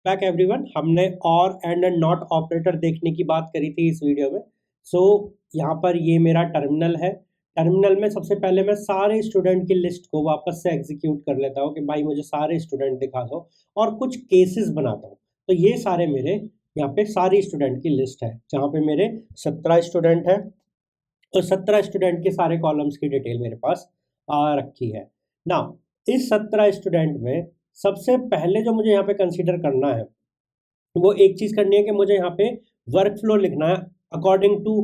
Back everyone. हमने और and not operator देखने की बात करी थी इस वीडियो में। सो यहाँ पर ये मेरा टर्मिनल है। टर्मिनल में सबसे पहले मैं सारे स्टूडेंट की लिस्ट को वापस से एग्जीक्यूट कर लेता हूँ कि भाई मुझे सारे स्टूडेंट दिखा दो और कुछ केसेस बनाता हूँ। तो ये सारे मेरे यहाँ पे सारी स्टूडेंट की लिस्ट है जहाँ पे मेरे 17 स्टूडेंट है और 17 स्टूडेंट के सारे कॉलम्स की डिटेल मेरे पास आ रखी है ना। इस 17 स्टूडेंट में सबसे पहले जो मुझे यहाँ पे कंसीडर करना है वो एक चीज़ करनी है कि मुझे यहाँ पे वर्क फ्लो लिखना है according to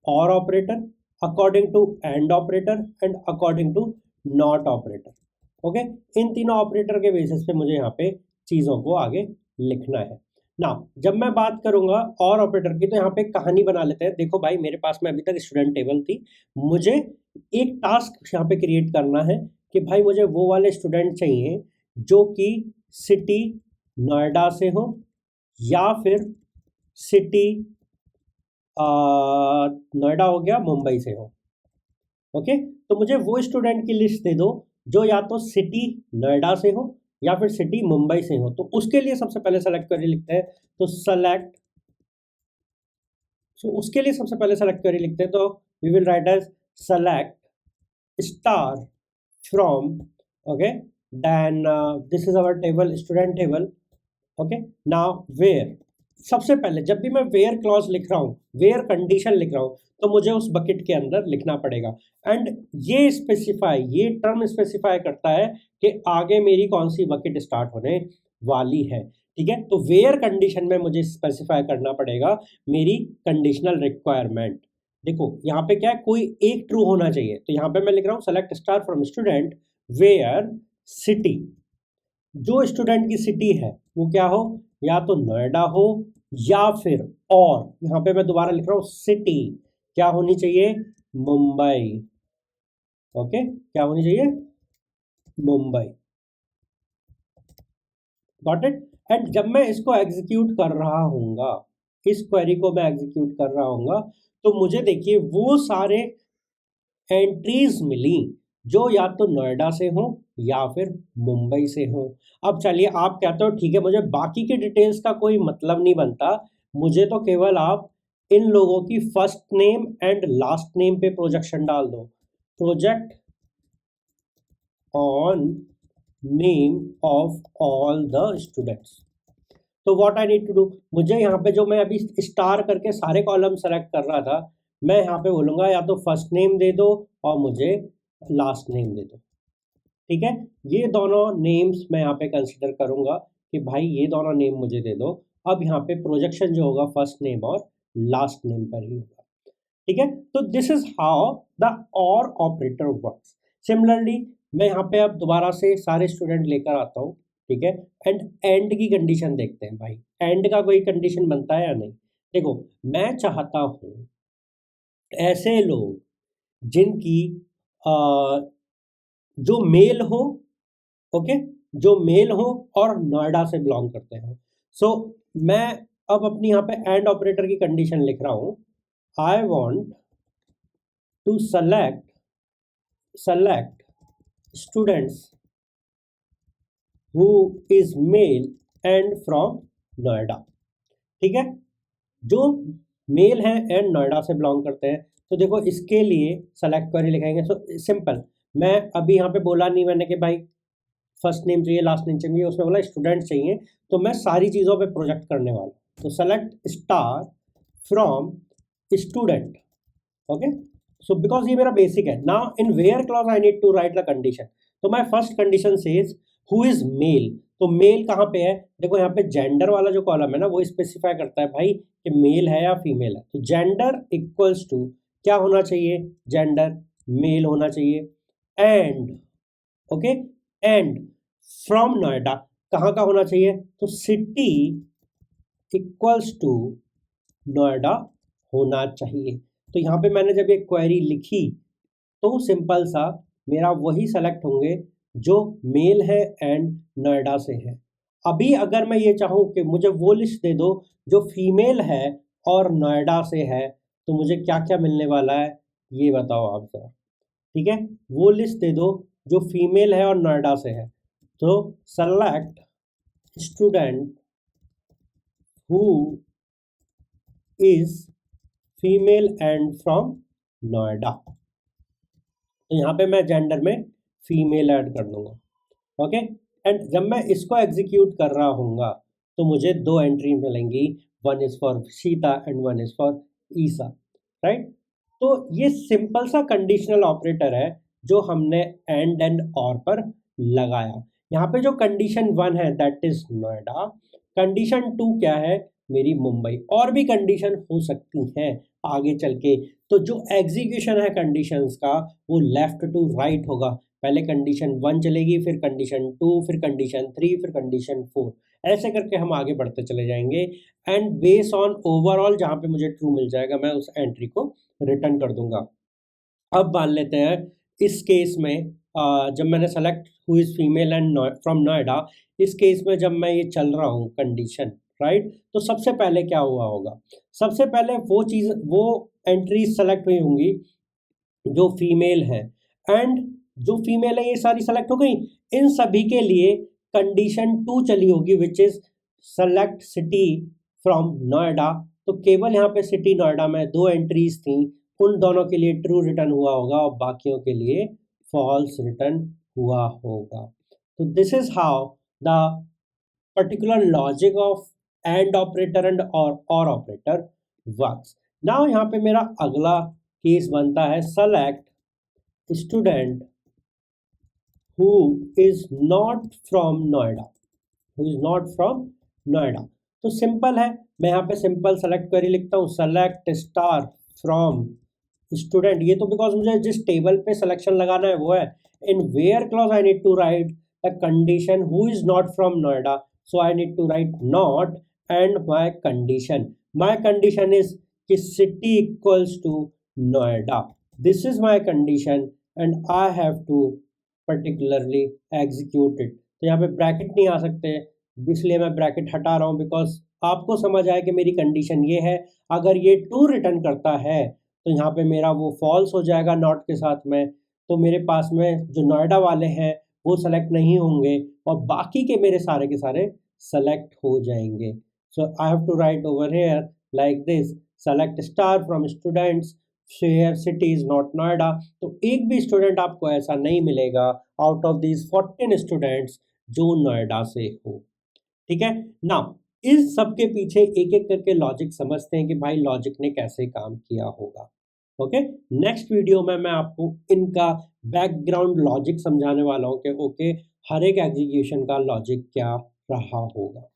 or operator, according to and operator and according to not operator. Okay, इन तीनों ऑपरेटर के बेसिस पे मुझे यहाँ पे चीज़ों को आगे लिखना है ना। जब मैं बात करूंगा और ऑपरेटर की तो यहाँ पे कहानी बना लेते हैं। देखो भाई, मेरे पास में अभी तक स्टूडेंट टेबल थी, मुझे एक टास्क यहाँ पे क्रिएट करना है कि भाई मुझे वो वाले स्टूडेंट चाहिए जो कि सिटी नोएडा से हो या फिर सिटी नोएडा हो गया मुंबई से हो। ओके, तो मुझे वो स्टूडेंट की लिस्ट दे दो जो या तो सिटी नोएडा से हो या फिर सिटी मुंबई से हो। तो उसके लिए सबसे पहले सेलेक्ट क्वेरी लिखते हैं, तो सेलेक्ट, सो उसके लिए सबसे पहले सेलेक्ट क्वेरी लिखते हैं, तो we will write as select star from, okay, then this is our table, student table. Okay, now where, सबसे पहले जब भी मैं वेयर क्लॉज लिख रहा हूँ, वेयर कंडीशन लिख रहा हूँ, तो मुझे उस बकेट के अंदर लिखना पड़ेगा। एंड ये स्पेसिफाई, ये टर्म स्पेसिफाई करता है कि आगे मेरी कौन सी बकेट स्टार्ट होने वाली है। ठीक है, तो वेयर कंडीशन में मुझे स्पेसिफाई करना पड़ेगा मेरी कंडीशनल रिक्वायरमेंट। देखो यहाँ पे क्या है, कोई एक ट्रू होना चाहिए, तो यहाँ पे मैं लिख रहा हूँ select star from student where city, जो स्टूडेंट की सिटी है वो क्या हो, या तो नोएडा हो या फिर, और यहाँ पे मैं दोबारा लिख रहा हूँ सिटी क्या होनी चाहिए, मुंबई। ओके, क्या होनी चाहिए, मुंबई। Got it. एंड जब मैं इसको एग्जीक्यूट कर रहा हूँगा, इस क्वेरी को मैं एग्जीक्यूट कर रहा हूँगा, तो मुझे देखिए वो सारे एंट्रीज मिली जो या तो नोएडा से हो या फिर मुंबई से हो। अब चलिए, आप कहते हो ठीक है मुझे बाकी के डिटेल्स का कोई मतलब नहीं बनता, मुझे तो केवल आप इन लोगों की first name and last name पे प्रोजेक्शन डाल दो, project on name of all the students. तो what I need to do, मुझे यहाँ पे जो मैं अभी स्टार करके सारे कॉलम सेलेक्ट कर रहा था, मैं यहाँ पे बोलूँगा या तो फर्स्ट नेम दे दो और मुझे लास्ट नेम दे दो। ठीक है, ये दोनों नेम्स मैं यहाँ पे कंसिडर करूँगा कि भाई ये दोनों नेम मुझे दे दो। अब यहाँ पे प्रोजेक्शन जो होगा फर्स्ट नेम और लास्ट नेम पर ही होगा। ठीक है, तो दिस इज हाउ द और ऑपरेटर वर्क्स। सिमिलरली मैं यहाँ पे अब दोबारा से सारे स्टूडेंट लेकर आता हूँ। ठीक है, एंड की कंडीशन देखते हैं भाई, एंड का कोई कंडीशन बनता है या नहीं। देखो, मैं चाहता हूँ ऐसे लोग जिनकी जो मेल हो, ओके, जो मेल हो और नोएडा से बिलोंग करते हो। सो मैं अब अपनी यहाँ पे एंड ऑपरेटर की कंडीशन लिख रहा हूँ, I want to select students who is male and from Noida. ठीक है, जो मेल है एंड नोएडा से बिलोंग करते हैं, तो देखो इसके लिए सेलेक्ट क्वेरी लिखाएंगे। सो सिंपल, मैं अभी यहाँ पे बोला नहीं मैंने कि भाई फर्स्ट नेम चाहिए लास्ट नेम चाहिए, उसमें बोला स्टूडेंट चाहिए, तो मैं सारी चीज़ों पे प्रोजेक्ट करने वाला। तो select star from student. Okay, so because ये मेरा बेसिक है। Now in where clause I need to write the condition. तो my first condition says who is male. तो मेल कहाँ पे है, देखो यहाँ पे जेंडर वाला जो कॉलम है ना वो स्पेसिफाई करता है भाई कि मेल है या फीमेल है। तो जेंडर इक्वल्स टू क्या होना चाहिए, जेंडर मेल होना चाहिए। And, okay, and from Noida कहाँ का होना चाहिए, तो सिटी इक्वल्स टू नोएडा होना चाहिए। तो यहाँ पे मैंने जब ये क्वेरी लिखी तो सिंपल सा मेरा वही सेलेक्ट होंगे जो मेल है एंड नोएडा से है। अभी अगर मैं ये चाहूँ कि मुझे वो लिस्ट दे दो जो फीमेल है और नोएडा से है, तो मुझे क्या क्या मिलने वाला है ये बताओ आप जरा। ठीक है, वो लिस्ट दे दो जो फीमेल है और नोएडा से है। तो select student who is female and from Noida. तो यहाँ पे मैं जेंडर में फीमेल ऐड कर दूंगा। ओके, एंड जब मैं इसको एग्जीक्यूट कर रहा हूँगा तो मुझे दो एंट्री मिलेंगी, one is for Sita and one is for Isa, right. तो ये सिंपल सा कंडीशनल ऑपरेटर है जो हमने एंड और पर लगाया। यहाँ पे जो कंडीशन 1 है दैट इज नोएडा, कंडीशन 2 क्या है, मेरी मुंबई। और भी कंडीशन हो सकती हैं आगे चल के। तो जो एग्जीक्यूशन है कंडीशंस का वो लेफ्ट टू राइट होगा। पहले कंडीशन 1 चलेगी, फिर कंडीशन 2, फिर कंडीशन 3, फिर कंडीशन 4, ऐसे करके हम आगे बढ़ते चले जाएंगे। एंड बेस ऑन ओवरऑल जहाँ पे मुझे ट्रू मिल जाएगा मैं उस एंट्री को रिटर्न कर दूंगा। अब मान लेते हैं इस केस में जब मैंने select who is female and from Noida, इस केस में जब मैं ये चल रहा हूँ कंडीशन, राइट, तो सबसे पहले क्या हुआ होगा, सबसे पहले वो एंट्री सेलेक्ट हुई होंगी जो फीमेल है, एंड जो फीमेल है ये सारी सेलेक्ट हो गई। इन सभी के लिए कंडीशन 2 चली होगी which is select city from Noida. तो केवल यहाँ पे सिटी नोएडा में दो एंट्रीज थी, उन दोनों के लिए ट्रू रिटर्न हुआ होगा और बाकियों के लिए फॉल्स रिटर्न हुआ होगा। तो this is how the particular logic of and operator and और ऑपरेटर वर्क्स। नाउ यहाँ पे मेरा अगला केस बनता है select student who is not from Noida, who is not from Noida। तो सिंपल है, मैं यहाँ पे सिंपल सेलेक्ट क्वेरी लिखता हूँ, सेलेक्ट स्टार फ्रॉम स्टूडेंट। ये तो बिकॉज मुझे जिस टेबल पे सिलेक्शन लगाना है वो है। In where clause I need to write the condition who is not from Noida, so I need to write not and my condition is कि city equals to Noida. This is my condition and I have to particularly executed. तो यहाँ पे bracket नहीं आ सकते, इसलिए मैं bracket हटा रहा हूँ बिकॉज आपको समझ आए कि मेरी कंडीशन ये है। अगर ये ट्रू रिटर्न करता है तो यहाँ पे मेरा वो फॉल्स हो जाएगा नॉट के साथ में। तो मेरे पास में जो नोएडा वाले हैं वो सेलेक्ट नहीं होंगे और बाकी के मेरे सारे के सारे सेलेक्ट हो जाएंगे। So I have to write over here like this, select star from students where city is not Noida. तो एक भी स्टूडेंट आपको ऐसा नहीं मिलेगा आउट ऑफ दीज 14 स्टूडेंट्स जो नोएडा से हो। ठीक है ना, इस सब के पीछे एक एक करके लॉजिक समझते हैं कि भाई लॉजिक ने कैसे काम किया होगा। ओके, नेक्स्ट वीडियो में मैं आपको इनका बैकग्राउंड लॉजिक समझाने वाला हूँ कि ओके हर एक एग्जीक्यूशन का लॉजिक क्या रहा होगा।